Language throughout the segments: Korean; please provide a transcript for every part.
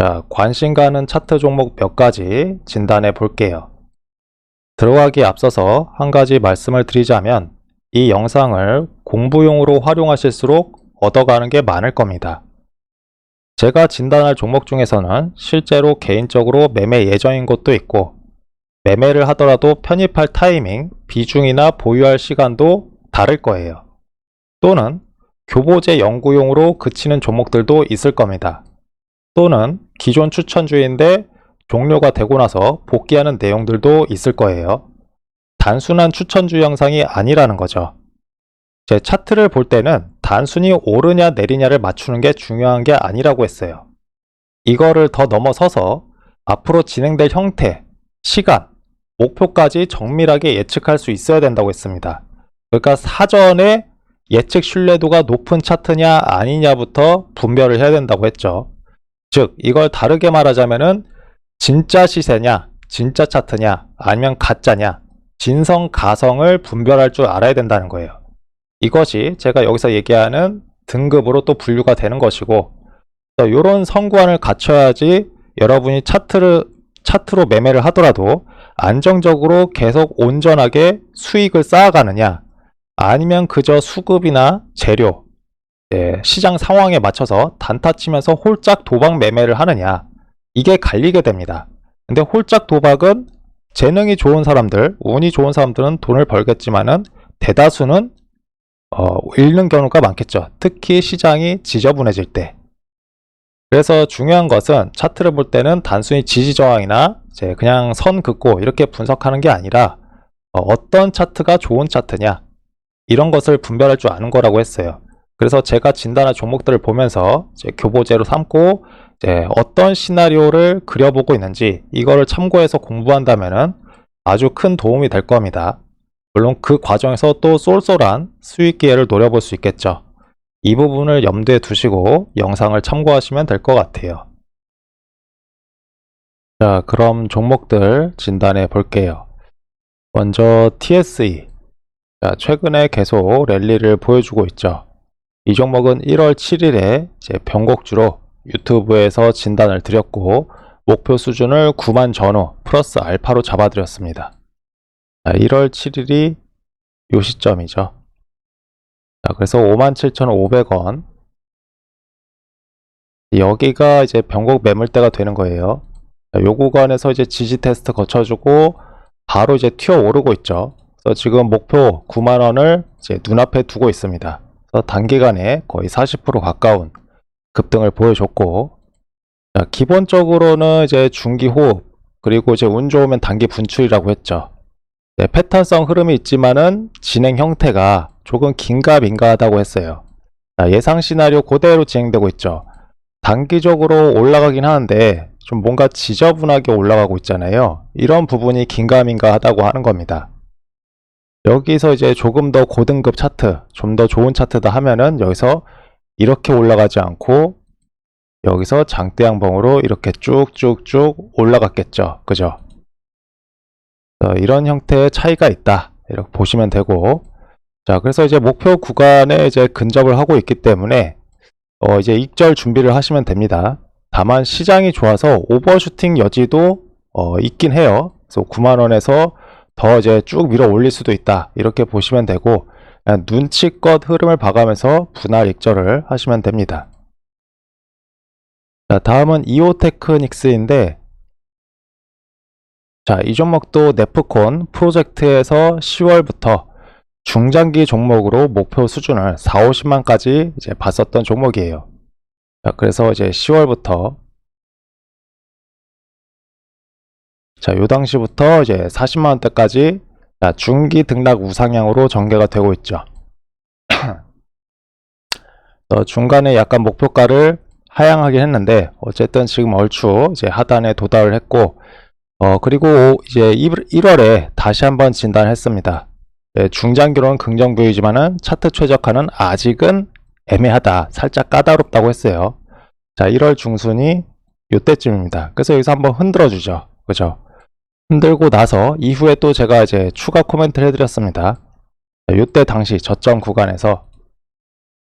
자, 관심 가는 차트 종목 몇 가지 진단해 볼게요. 들어가기에 앞서서 한 가지 말씀을 드리자면 이 영상을 공부용으로 활용하실수록 얻어가는 게 많을 겁니다. 제가 진단할 종목 중에서는 실제로 개인적으로 매매 예정인 것도 있고 매매를 하더라도 편입할 타이밍, 비중이나 보유할 시간도 다를 거예요. 또는 교보제 연구용으로 그치는 종목들도 있을 겁니다. 또는 기존 추천주인데 종료가 되고 나서 복귀하는 내용들도 있을 거예요. 단순한 추천주 영상이 아니라는 거죠. 제 차트를 볼 때는 단순히 오르냐 내리냐를 맞추는 게 중요한 게 아니라고 했어요. 이거를 더 넘어서서 앞으로 진행될 형태, 시간, 목표까지 정밀하게 예측할 수 있어야 된다고 했습니다. 그러니까 사전에 예측 신뢰도가 높은 차트냐 아니냐부터 분별을 해야 된다고 했죠. 즉 이걸 다르게 말하자면은 진짜 시세냐, 진짜 차트냐, 아니면 가짜냐, 진성, 가성을 분별할 줄 알아야 된다는 거예요. 이것이 제가 여기서 얘기하는 등급으로 또 분류가 되는 것이고, 이런 성구안을 갖춰야지 여러분이 차트로 매매를 하더라도 안정적으로 계속 온전하게 수익을 쌓아가느냐, 아니면 그저 수급이나 재료, 시장 상황에 맞춰서 단타 치면서 홀짝 도박 매매를 하느냐, 이게 갈리게 됩니다. 근데 홀짝 도박은 재능이 좋은 사람들, 운이 좋은 사람들은 돈을 벌겠지만은 대다수는 잃는 경우가 많겠죠. 특히 시장이 지저분해질 때. 그래서 중요한 것은 차트를 볼 때는 단순히 지지 저항이나 그냥 선 긋고 이렇게 분석하는 게 아니라 어떤 차트가 좋은 차트냐, 이런 것을 분별할 줄 아는 거라고 했어요. 그래서 제가 진단한 종목들을 보면서 교보제로 삼고 어떤 시나리오를 그려보고 있는지 이거를 참고해서 공부한다면 아주 큰 도움이 될 겁니다. 물론 그 과정에서 또 쏠쏠한 수익 기회를 노려볼 수 있겠죠. 이 부분을 염두에 두시고 영상을 참고하시면 될 것 같아요. 자, 그럼 종목들 진단해 볼게요. 먼저 TSE. 자, 최근에 계속 랠리를 보여주고 있죠. 이 종목은 1월 7일에 제 변곡주로 유튜브에서 진단을 드렸고 목표 수준을 9만 전후 플러스 알파로 잡아드렸습니다. 자, 1월 7일이 요 시점이죠. 자, 그래서 57,500원. 여기가 이제 변곡 매물대가 되는 거예요. 자, 요 구간에서 이제 지지 테스트 거쳐주고 바로 이제 튀어 오르고 있죠. 그래서 지금 목표 9만원을 이제 눈앞에 두고 있습니다. 그래서 단기간에 거의 40% 가까운 급등을 보여줬고, 자, 기본적으로는 이제 중기 호흡, 그리고 이제 운 좋으면 단기 분출이라고 했죠. 패턴성 흐름이 있지만은 진행 형태가 조금 긴가민가하다고 했어요. 자, 예상 시나리오 그대로 진행되고 있죠. 단기적으로 올라가긴 하는데 좀 뭔가 지저분하게 올라가고 있잖아요. 이런 부분이 긴가민가하다고 하는 겁니다. 여기서 이제 조금 더 고등급 차트, 좀 더 좋은 차트다 하면은 여기서 이렇게 올라가지 않고 여기서 장대양봉으로 이렇게 쭉쭉쭉 올라갔겠죠. 그죠? 이런 형태의 차이가 있다. 이렇게 보시면 되고, 자, 그래서 이제 목표 구간에 이제 근접을 하고 있기 때문에 이제 익절 준비를 하시면 됩니다. 다만 시장이 좋아서 오버슈팅 여지도 있긴 해요. 그래서 9만원에서 더 이제 쭉 밀어 올릴 수도 있다. 이렇게 보시면 되고, 그냥 눈치껏 흐름을 봐가면서 분할 익절을 하시면 됩니다. 자, 다음은 이오테크닉스인데, 자, 이 종목도 네프콘 프로젝트에서 10월부터 중장기 종목으로 목표 수준을 4, 50만까지 이제 봤었던 종목이에요. 자, 그래서 이제 10월부터 자, 요 당시부터 이제 40만원대까지 중기 등락 우상향으로 전개가 되고 있죠. 중간에 약간 목표가를 하향하긴 했는데 어쨌든 지금 얼추 이제 하단에 도달을 했고, 그리고 이제 1월에 다시 한번 진단했습니다. 중장기로는 긍정부이지만은 차트 최저가는 아직은 애매하다, 살짝 까다롭다고 했어요. 자, 1월 중순이 요때쯤입니다. 그래서 여기서 한번 흔들어 주죠. 그죠? 흔들고 나서 이후에 또 제가 이제 추가 코멘트를 해드렸습니다. 자, 요때 당시 저점 구간에서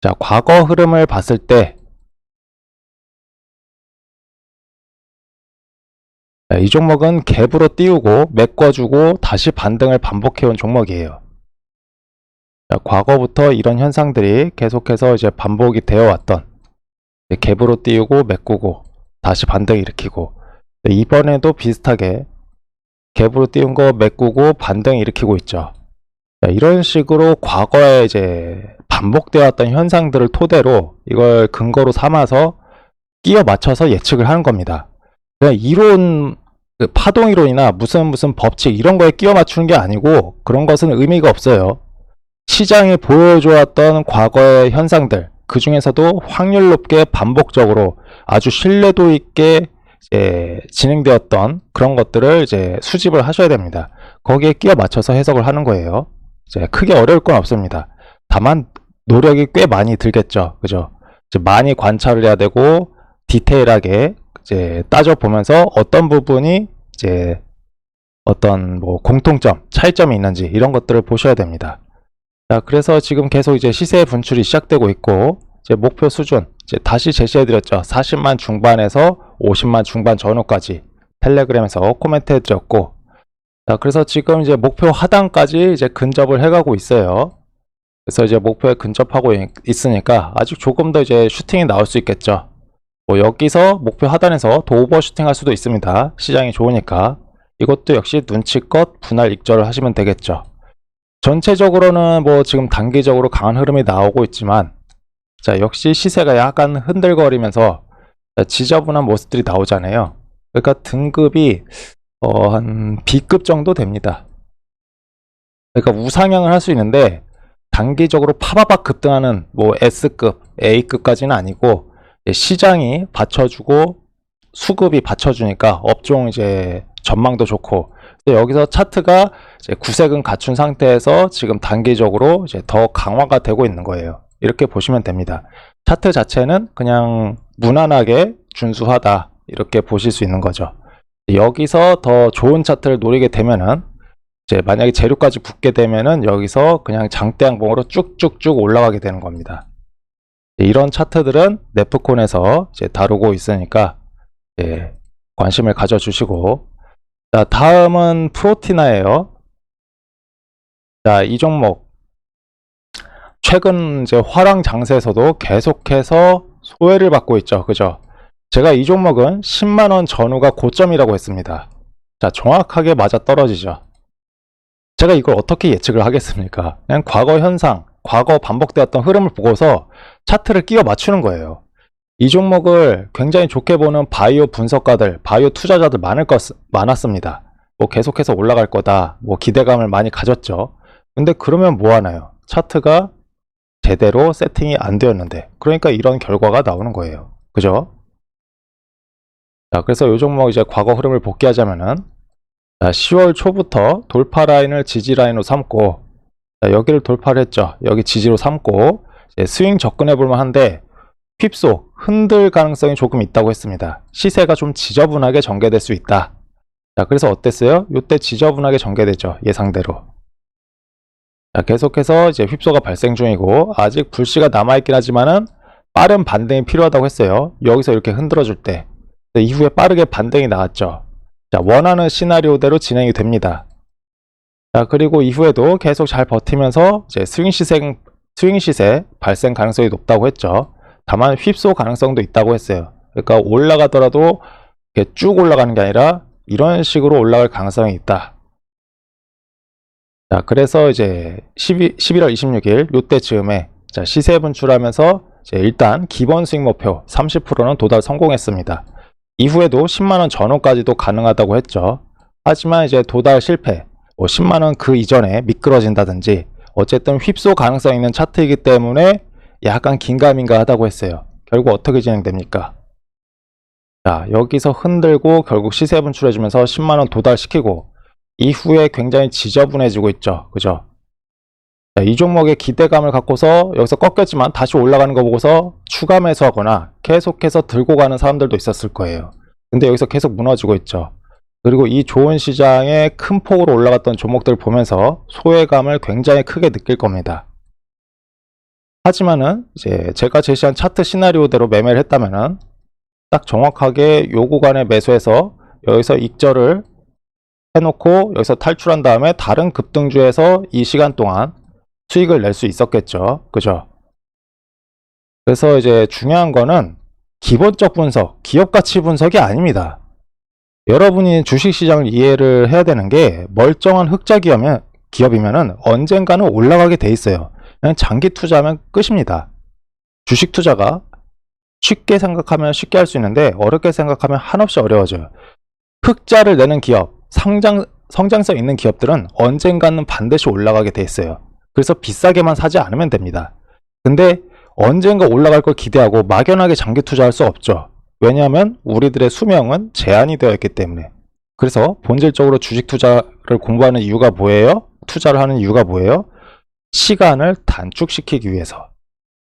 자, 과거 흐름을 봤을 때 이 종목은 갭으로 띄우고 메꿔주고 다시 반등을 반복해온 종목이에요. 과거부터 이런 현상들이 계속해서 이제 반복이 되어 왔던, 갭으로 띄우고 메꾸고 다시 반등 일으키고, 이번에도 비슷하게 갭으로 띄운 거 메꾸고 반등 일으키고 있죠. 이런 식으로 과거에 이제 반복되어 왔던 현상들을 토대로 이걸 근거로 삼아서 끼워 맞춰서 예측을 하는 겁니다. 그냥 이론, 파동 이론이나 무슨 법칙 이런 거에 끼워 맞추는 게 아니고 그런 것은 의미가 없어요. 시장이 보여줘왔던 과거의 현상들, 그 중에서도 확률 높게 반복적으로 아주 신뢰도 있게 진행되었던 그런 것들을 이제 수집을 하셔야 됩니다. 거기에 끼워 맞춰서 해석을 하는 거예요. 이제 크게 어려울 건 없습니다. 다만 노력이 꽤 많이 들겠죠. 그죠? 이제 많이 관찰을 해야 되고 디테일하게 이제 따져보면서 어떤 부분이 이제 어떤 뭐 공통점, 차이점이 있는지 이런 것들을 보셔야 됩니다. 자, 그래서 지금 계속 이제 시세 분출이 시작되고 있고, 이제 목표 수준, 이제 다시 제시해드렸죠. 40만 중반에서 50만 중반 전후까지 텔레그램에서 코멘트 해드렸고, 자, 그래서 지금 이제 목표 하단까지 이제 근접을 해가고 있어요. 그래서 이제 목표에 근접하고 있으니까 아직 조금 더 이제 슈팅이 나올 수 있겠죠. 뭐 여기서 목표 하단에서 더 오버슈팅 할 수도 있습니다. 시장이 좋으니까. 이것도 역시 눈치껏 분할 익절을 하시면 되겠죠. 전체적으로는 뭐 지금 단기적으로 강한 흐름이 나오고 있지만, 자, 역시 시세가 약간 흔들거리면서 지저분한 모습들이 나오잖아요. 그러니까 등급이 한 B급 정도 됩니다. 그러니까 우상향을 할 수 있는데 단기적으로 파바박 급등하는 뭐 S급, A급까지는 아니고 시장이 받쳐주고 수급이 받쳐주니까 업종 이제 전망도 좋고, 여기서 차트가 이제 구색은 갖춘 상태에서 지금 단기적으로 이제 더 강화가 되고 있는 거예요. 이렇게 보시면 됩니다. 차트 자체는 그냥 무난하게 준수하다 이렇게 보실 수 있는 거죠. 여기서 더 좋은 차트를 노리게 되면은 이제 만약에 재료까지 붙게 되면은 여기서 그냥 장대 양봉으로 쭉쭉쭉 올라가게 되는 겁니다. 이런 차트들은 네프콘에서 이제 다루고 있으니까 관심을 가져주시고, 자, 다음은 프로티나예요. 자, 이 종목 최근 이제 화랑 장세에서도 계속해서 소외를 받고 있죠. 그죠? 제가 이 종목은 10만원 전후가 고점이라고 했습니다. 자, 정확하게 맞아 떨어지죠. 제가 이걸 어떻게 예측을 하겠습니까? 그냥 과거 현상, 과거 반복되었던 흐름을 보고서 차트를 끼워 맞추는 거예요. 이 종목을 굉장히 좋게 보는 바이오 분석가들, 바이오 투자자들 많았습니다. 뭐 계속해서 올라갈 거다, 뭐 기대감을 많이 가졌죠. 근데 그러면 뭐 하나요? 차트가 제대로 세팅이 안 되었는데, 그러니까 이런 결과가 나오는 거예요. 그죠? 자, 그래서 이 종목 이제 과거 흐름을 복귀하자면은, 자, 10월 초부터 돌파 라인을 지지 라인으로 삼고, 자, 여기를 돌파를 했죠. 여기 지지로 삼고 이제 스윙 접근해 볼만 한데 휩소 흔들 가능성이 조금 있다고 했습니다. 시세가 좀 지저분하게 전개될 수 있다. 자, 그래서 어땠어요? 이때 지저분하게 전개되죠. 예상대로. 자, 계속해서 이제 휩소가 발생 중이고 아직 불씨가 남아있긴 하지만은 빠른 반등이 필요하다고 했어요. 여기서 이렇게 흔들어 줄 때 이후에 빠르게 반등이 나왔죠. 자, 원하는 시나리오대로 진행이 됩니다. 자, 그리고 이후에도 계속 잘 버티면서 이제 스윙 시세 발생 가능성이 높다고 했죠. 다만 휩소 가능성도 있다고 했어요. 그러니까 올라가더라도 이렇게 쭉 올라가는 게 아니라 이런 식으로 올라갈 가능성이 있다. 자, 그래서 이제 11월 26일 요때 즈음에 자, 시세 분출하면서 이제 일단 기본 수익 목표 30%는 도달 성공했습니다. 이후에도 10만원 전후까지도 가능하다고 했죠. 하지만 이제 도달 실패, 10만원 그 이전에 미끄러진다든지 어쨌든 휩소 가능성 있는 차트이기 때문에 약간 긴가민가 하다고 했어요. 결국 어떻게 진행됩니까? 자, 여기서 흔들고 결국 시세 분출해주면서 10만원 도달시키고 이후에 굉장히 지저분해지고 있죠. 그죠? 자, 이 종목의 기대감을 갖고서 여기서 꺾였지만 다시 올라가는 거 보고서 추가 매수하거나 계속해서 들고 가는 사람들도 있었을 거예요. 근데 여기서 계속 무너지고 있죠. 그리고 이 좋은 시장에 큰 폭으로 올라갔던 종목들을 보면서 소외감을 굉장히 크게 느낄 겁니다. 하지만은 이제 제가 제시한 차트 시나리오대로 매매를 했다면은 딱 정확하게 요 구간에 매수해서 여기서 익절을 해놓고 여기서 탈출한 다음에 다른 급등주에서 이 시간 동안 수익을 낼 수 있었겠죠. 그죠? 그래서 이제 중요한 거는 기본적 분석, 기업 가치 분석이 아닙니다. 여러분이 주식시장을 이해를 해야 되는 게 멀쩡한 흑자 기업이면은 언젠가는 올라가게 돼 있어요. 그냥 장기 투자하면 끝입니다. 주식 투자가 쉽게 생각하면 쉽게 할 수 있는데 어렵게 생각하면 한없이 어려워져요. 흑자를 내는 기업, 성장성 있는 기업들은 언젠가는 반드시 올라가게 돼 있어요. 그래서 비싸게만 사지 않으면 됩니다. 근데 언젠가 올라갈 걸 기대하고 막연하게 장기 투자할 수 없죠. 왜냐하면 우리들의 수명은 제한이 되어 있기 때문에. 그래서 본질적으로 주식 투자를 공부하는 이유가 뭐예요? 투자를 하는 이유가 뭐예요? 시간을 단축시키기 위해서.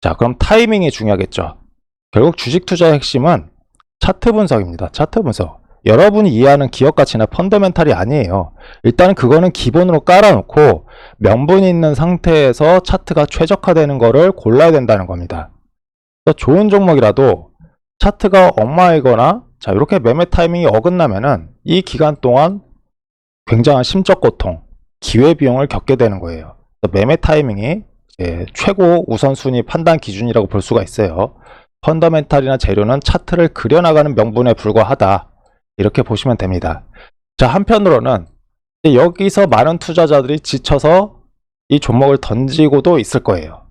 자, 그럼 타이밍이 중요하겠죠. 결국 주식 투자의 핵심은 차트 분석입니다. 차트 분석. 여러분이 이해하는 기업 가치나 펀더멘탈이 아니에요. 일단 그거는 기본으로 깔아놓고 명분이 있는 상태에서 차트가 최적화되는 거를 골라야 된다는 겁니다. 좋은 종목이라도 차트가 엉망이거나 자, 이렇게 매매 타이밍이 어긋나면은 이 기간 동안 굉장한 심적 고통, 기회비용을 겪게 되는 거예요. 매매 타이밍이 최고 우선순위 판단 기준이라고 볼 수가 있어요. 펀더멘탈이나 재료는 차트를 그려나가는 명분에 불과하다. 이렇게 보시면 됩니다. 자, 한편으로는 여기서 많은 투자자들이 지쳐서 이 종목을 던지고도 있을 거예요.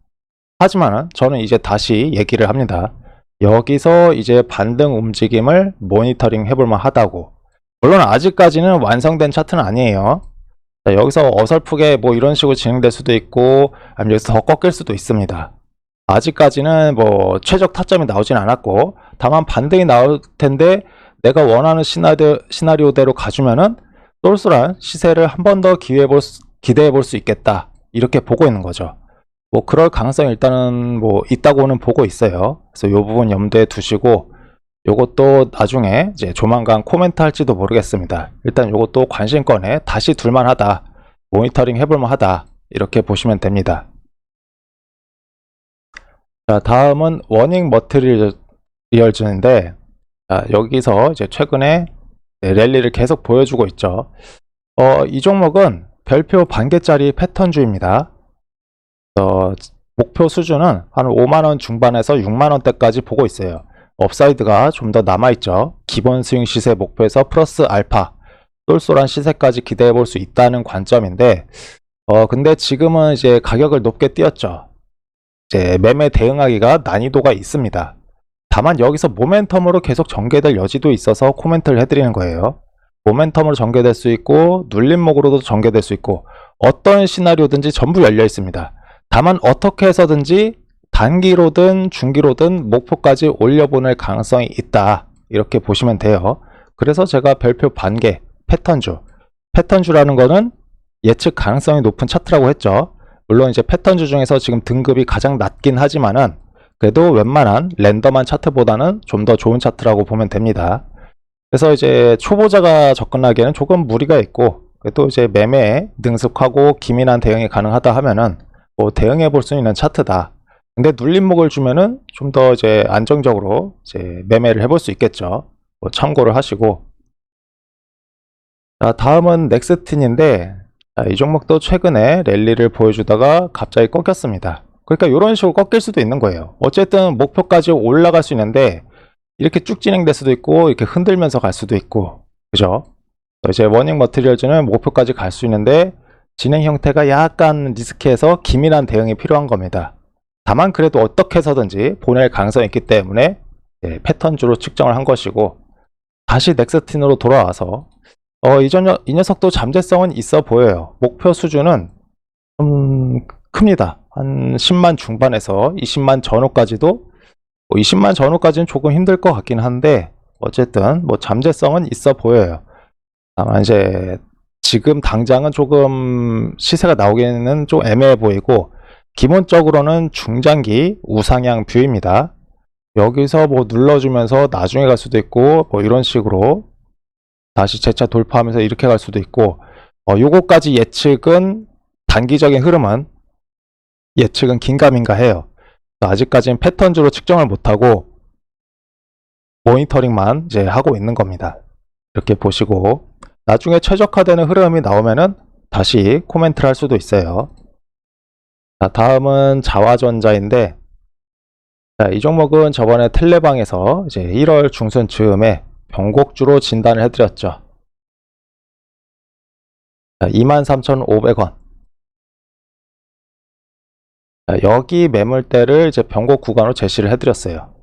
하지만 저는 이제 다시 얘기를 합니다. 여기서 이제 반등 움직임을 모니터링 해볼만 하다고. 물론 아직까지는 완성된 차트는 아니에요. 자, 여기서 어설프게 뭐 이런 식으로 진행될 수도 있고 아니면 여기서 더 꺾일 수도 있습니다. 아직까지는 뭐 최적 타점이 나오진 않았고 다만 반등이 나올 텐데 내가 원하는 시나리오대로 가주면은 쏠쏠한 시세를 한 번 더 기대해 볼 수 있겠다. 이렇게 보고 있는 거죠. 뭐 그럴 가능성이 일단은 뭐 있다고는 보고 있어요. 그래서 이 부분 염두에 두시고 요것도 나중에 이제 조만간 코멘트 할지도 모르겠습니다. 일단 요것도 관심권에 다시 둘만하다. 모니터링 해볼만 하다. 이렇게 보시면 됩니다. 자, 다음은 워닝 머티리얼즈인데 자, 여기서 이제 최근에 랠리를 계속 보여주고 있죠. 이 종목은 별표 반개짜리 패턴주입니다. 목표 수준은 한 5만원 중반에서 6만원대까지 보고 있어요. 업사이드가 좀 더 남아있죠. 기본 스윙 시세 목표에서 플러스 알파, 쏠쏠한 시세까지 기대해 볼 수 있다는 관점인데, 근데 지금은 이제 가격을 높게 띄었죠. 이제 매매 대응하기가 난이도가 있습니다. 다만 여기서 모멘텀으로 계속 전개될 여지도 있어서 코멘트를 해드리는 거예요. 모멘텀으로 전개될 수 있고 눌림목으로도 전개될 수 있고 어떤 시나리오든지 전부 열려 있습니다. 다만 어떻게 해서든지 단기로든 중기로든 목표까지 올려보낼 가능성이 있다. 이렇게 보시면 돼요. 그래서 제가 별표 반개 패턴주라는 거는 예측 가능성이 높은 차트라고 했죠. 물론 이제 패턴주 중에서 지금 등급이 가장 낮긴 하지만은 그래도 웬만한 랜덤한 차트보다는 좀 더 좋은 차트라고 보면 됩니다. 그래서 이제 초보자가 접근하기에는 조금 무리가 있고 그래도 이제 매매에 능숙하고 기민한 대응이 가능하다 하면은 뭐 대응해 볼 수 있는 차트다. 근데 눌림목을 주면은 좀 더 이제 안정적으로 이제 매매를 해볼 수 있겠죠. 뭐 참고를 하시고. 자, 다음은 넥스틴인데 이 종목도 최근에 랠리를 보여주다가 갑자기 꺾였습니다. 그러니까 이런 식으로 꺾일 수도 있는 거예요. 어쨌든 목표까지 올라갈 수 있는데 이렇게 쭉 진행될 수도 있고 이렇게 흔들면서 갈 수도 있고 그죠? 이제 워닝 머티리얼즈는 목표까지 갈 수 있는데 진행 형태가 약간 리스키해서 기민한 대응이 필요한 겁니다. 다만 그래도 어떻게 해서든지 보낼 가능성이 있기 때문에 패턴주로 측정을 한 것이고 다시 넥스틴으로 돌아와서 이 녀석도 잠재성은 있어 보여요. 목표 수준은 좀 큽니다. 한 10만 중반에서 20만 전후까지도 20만 전후까지는 조금 힘들 것 같긴 한데 어쨌든 뭐 잠재성은 있어 보여요. 다만 이제 지금 당장은 조금 시세가 나오기에는 좀 애매해 보이고 기본적으로는 중장기 우상향 뷰입니다. 여기서 뭐 눌러주면서 나중에 갈 수도 있고 뭐 이런 식으로 다시 재차 돌파하면서 이렇게 갈 수도 있고 요거까지 예측은 단기적인 흐름은 예측은 긴가민가 해요. 아직까지는 패턴주로 측정을 못하고 모니터링만 이제 하고 있는 겁니다. 이렇게 보시고 나중에 최적화되는 흐름이 나오면은 다시 코멘트를 할 수도 있어요. 자, 다음은 자화전자인데, 자, 이 종목은 저번에 텔레방에서 이제 1월 중순쯤에 변곡주로 진단을 해드렸죠. 23,500원. 여기 매물대를 이제 변곡 구간으로 제시를 해드렸어요.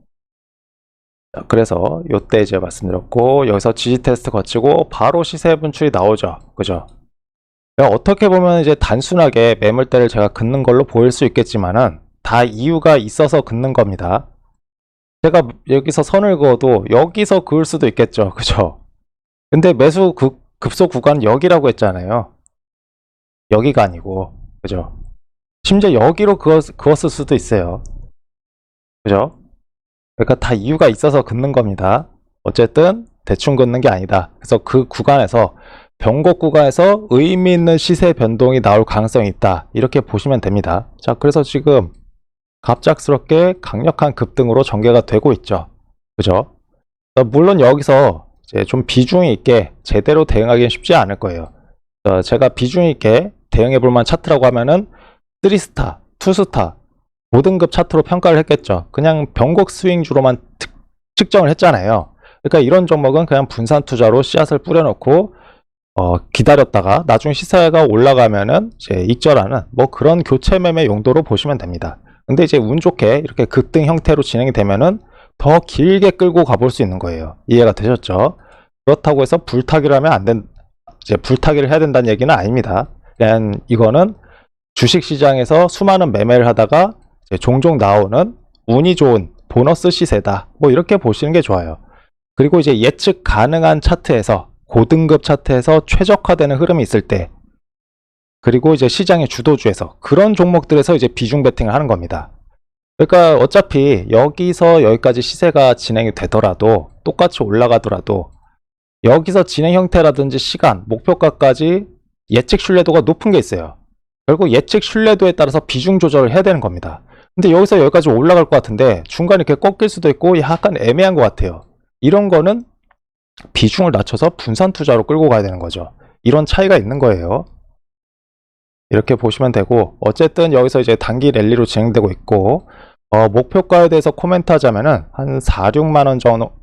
자, 그래서 요때 이제 말씀드렸고, 여기서 지지 테스트 거치고 바로 시세 분출이 나오죠. 그죠? 어떻게 보면 이제 단순하게 매물대를 제가 긋는 걸로 보일 수 있겠지만은 다 이유가 있어서 긋는 겁니다. 제가 여기서 선을 그어도 여기서 그을 수도 있겠죠. 그죠? 근데 매수 급소 구간 여기라고 했잖아요. 여기가 아니고. 그죠? 심지어 여기로 그었을 수도 있어요. 그죠? 그러니까 다 이유가 있어서 긋는 겁니다. 어쨌든 대충 긋는 게 아니다. 그래서 그 구간에서 변곡 구간에서 의미 있는 시세 변동이 나올 가능성이 있다. 이렇게 보시면 됩니다. 자, 그래서 지금 갑작스럽게 강력한 급등으로 전개가 되고 있죠. 그죠? 물론 여기서 이제 좀 비중 있게 제대로 대응하기는 쉽지 않을 거예요. 제가 비중 있게 대응해 볼 만한 차트라고 하면은 3스타, 2스타, 5등급 차트로 평가를 했겠죠. 그냥 변곡 스윙주로만 측정을 했잖아요. 그러니까 이런 종목은 그냥 분산 투자로 씨앗을 뿌려놓고 기다렸다가 나중에 시세가 올라가면은 이제 익절하는 뭐 그런 교체 매매 용도로 보시면 됩니다. 근데 이제 운 좋게 이렇게 급등 형태로 진행이 되면은 더 길게 끌고 가볼 수 있는 거예요. 이해가 되셨죠? 그렇다고 해서 불타기를 하면 이제 불타기를 해야 된다는 얘기는 아닙니다. 그냥 이거는 주식시장에서 수많은 매매를 하다가 이제 종종 나오는 운이 좋은 보너스 시세다. 뭐 이렇게 보시는 게 좋아요. 그리고 이제 예측 가능한 차트에서 고등급 차트에서 최적화되는 흐름이 있을 때, 그리고 이제 시장의 주도주에서 그런 종목들에서 이제 비중 베팅을 하는 겁니다. 그러니까 어차피 여기서 여기까지 시세가 진행이 되더라도 똑같이 올라가더라도 여기서 진행 형태라든지 시간, 목표가까지 예측 신뢰도가 높은 게 있어요. 결국 예측 신뢰도에 따라서 비중 조절을 해야 되는 겁니다. 근데 여기서 여기까지 올라갈 것 같은데 중간에 이렇게 꺾일 수도 있고 약간 애매한 것 같아요. 이런 거는 비중을 낮춰서 분산 투자로 끌고 가야 되는 거죠. 이런 차이가 있는 거예요. 이렇게 보시면 되고, 어쨌든 여기서 이제 단기 랠리로 진행되고 있고, 목표가에 대해서 코멘트 하자면은 한 4, 6만 원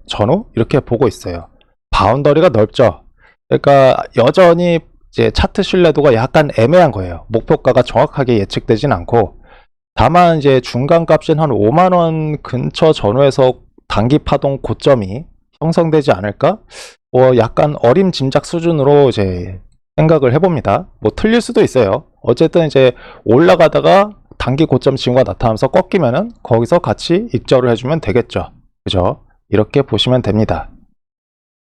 전후 이렇게 보고 있어요. 바운더리가 넓죠. 그러니까 여전히 이제 차트 신뢰도가 약간 애매한 거예요. 목표가가 정확하게 예측되진 않고, 다만 이제 중간값인 한 5만 원 근처 전후에서 단기 파동 고점이 형성되지 않을까? 약간 어림짐작 수준으로 이제 생각을 해봅니다. 뭐 틀릴 수도 있어요. 어쨌든 이제 올라가다가 단기 고점 징후가 나타나면서 꺾이면은 거기서 같이 익절을 해주면 되겠죠. 그죠? 이렇게 보시면 됩니다.